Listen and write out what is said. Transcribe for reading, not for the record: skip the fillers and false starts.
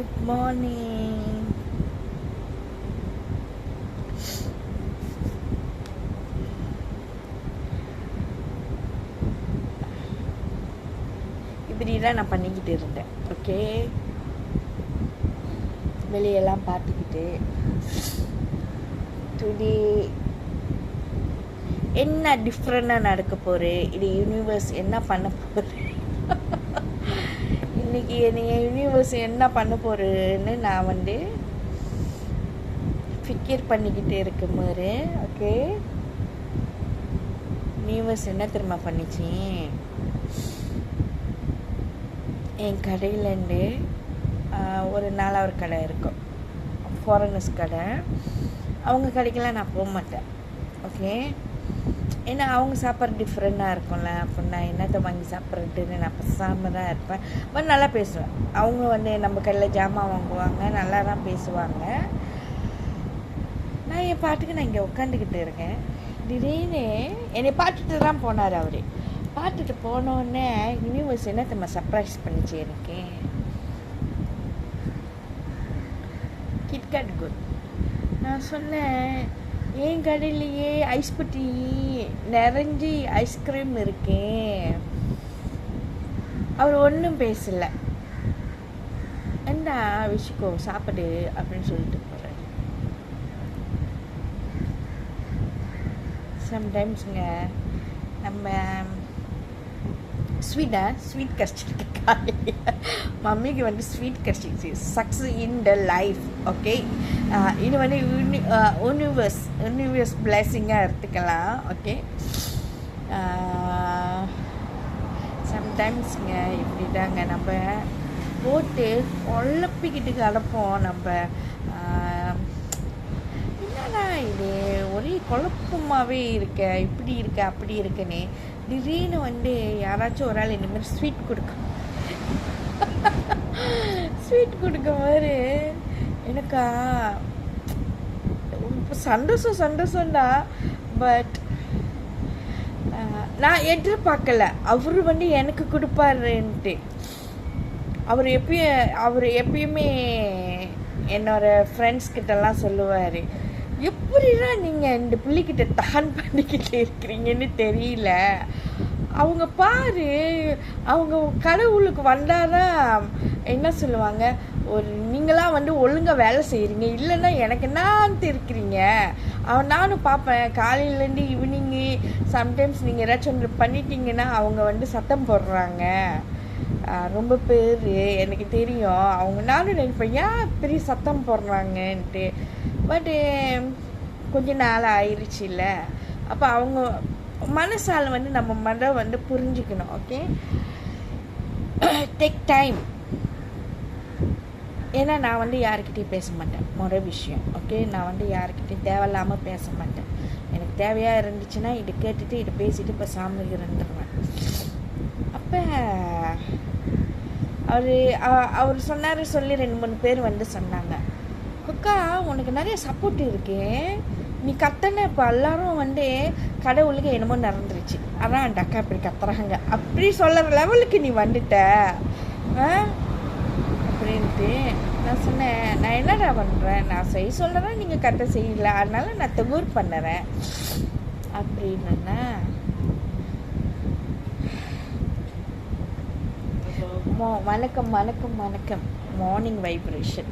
Good morning. இப்படிலாம் நான் பண்ணிக்கிட்டு இருந்தேன். ஓகே, வெளியெல்லாம் பார்த்துக்கிட்டு டுடே என்ன டிஃப்ரெண்டாக நடக்க போகுது, இது யூனிவர்ஸ் என்ன பண்ண போகுது, இன்னைக்கு என்னைய யூனிவர்ஸ் என்ன பண்ண போகிறேன்னு நான் வந்து ஃபிக்கர் பண்ணிக்கிட்டு இருக்கும்போது, ஓகே, யூனிவர்ஸ் என்ன திரும்ப பண்ணிச்சு, என் கடையிலேருந்து ஒரு நாலாவது கடை இருக்கும், ஃபாரினர்ஸ் கடை. அவங்க கடைக்கெல்லாம் நான் போக மாட்டேன். ஓகே, ஏன்னா அவங்க சாப்பிட்ற டிஃப்ரெண்ட்டாக இருக்கும்ல. அப்போ நான் என்னத்தை வாங்கி சாப்பிட்றதுன்னு நான் பேசாமல் தான் இருப்பேன். பட் நல்லா பேசுவேன். அவங்க வந்து நம்ம கடையில் ஜாமான் வாங்குவாங்க, நல்லா தான் பேசுவாங்க. நான் என் பாட்டுக்கு நான் இங்கே உட்காந்துக்கிட்டு இருக்கேன். திடீர்னு என்னை பார்த்துட்டு தான் போனார் அவர். பார்த்துட்டு போனோடனே யூனிவர்ஸ் என்ன நம்ம சர்ப்ரைஸ் பண்ணிச்சு எனக்கு. KitKat good. நான் சொன்னேன், என் கடையிலேயே ஐஸ் பட்டி நிறைஞ்சி ஐஸ்கிரீம் இருக்கேன். அவர் ஒன்றும் பேசலை. என்ன விஷிக்கோ சாப்பிடு அப்படின்னு சொல்லிட்டு போகிறார். சம்டைம்ஸுங்க நம்ம ஸ்வீட் கஷ்டிருக்கு. மம்மிக்கு வந்து ஸ்வீட் கஷ்டிச்சு. Success in the life. Okay, இது வந்து யூனிவர்ஸ் பிளெஸிங்காக எடுத்துக்கலாம். ஓகே, சம்டைம்ஸுங்க இப்படி தாங்க நம்ம போட்டு குழப்பிக்கிட்டு கிடப்போம். நம்ம என்னடா இது ஒரே குழப்பமாகவே இருக்க, இப்படி இருக்க அப்படி இருக்குன்னு திடீர்னு வந்து யாராச்சும் ஒரு ஆள் இந்த மாதிரி ஸ்வீட் கொடுக்கும் போது எனக்கா சந்தோஷம்டா. பட் நான் எதிர்பார்க்கல அவர் வந்து எனக்கு கொடுப்பாருன்ட்டு. அவர் எப்பயுமே என்னோட ஃப்ரெண்ட்ஸ் கிட்டலாம் சொல்லுவார், எப்படிதான் நீங்கள் இந்த பிள்ளைக்கிட்ட தகன் பண்ணிக்கிட்டு இருக்கிறீங்கன்னு தெரியல. அவங்க பாரு, அவங்க கடவுளுக்கு வந்தாதான் என்ன சொல்லுவாங்க, ஒரு நீங்களாம் வந்து ஒழுங்காக வேலை செய்கிறீங்க, இல்லைன்னா எனக்கு என்னன்னு இருக்கிறீங்க. நானும் பார்ப்பேன் காலையிலேருந்து ஈவினிங்கு. சம்டைம்ஸ் நீங்கள் ஏதாச்சும் ஒன்று பண்ணிட்டீங்கன்னா அவங்க வந்து சத்தம் போடுறாங்க. ரொம்ப பேர் எனக்கு தெரியும். அவங்க நானும் நினைப்பேன், ஏன் பெரிய சத்தம் போடுறாங்கன்ட்டு. பட்டு கொஞ்ச நாள் ஆயிடுச்சு இல்லை. அப்போ அவங்க மனசால் வந்து நம்ம மனம் வந்து புரிஞ்சுக்கணும். Okay, take time. ஏன்னா நான் வந்து யாருக்கிட்டையும் பேச மாட்டேன். முறை விஷயம். ஓகே, நான் வந்து யாருக்கிட்டையும் தேவையில்லாமல் பேச மாட்டேன். எனக்கு தேவையாக இருந்துச்சுன்னா இது கேட்டுட்டு இதை பேசிட்டு இப்போ சாமிக்கு இருந்துருவேன். அப்போ அவர் சொன்னார். சொல்லி 2-3 பேர் வந்து சொன்னாங்க, அக்கா உனக்கு நிறைய சப்போர்ட் இருக்கு, நீ கத்தனை இப்போ எல்லாரும் வந்து கடவுளுக்கு என்னமோ நடந்துருச்சு, அதான் அந்த அக்கா இப்படி கத்துறாங்க அப்படி சொல்கிற லெவலுக்கு நீ வந்துட்ட அப்படின்ட்டு. நான் சொன்னேன், நான் என்னடா பண்ணுறேன், நான் சொல்கிறேன், நீங்கள் கரெக்டாக செய்யல, அதனால நான் தகூர் பண்ணுறேன் அப்படின்னா. வணக்கம் மார்னிங் வைப்ரேஷன்.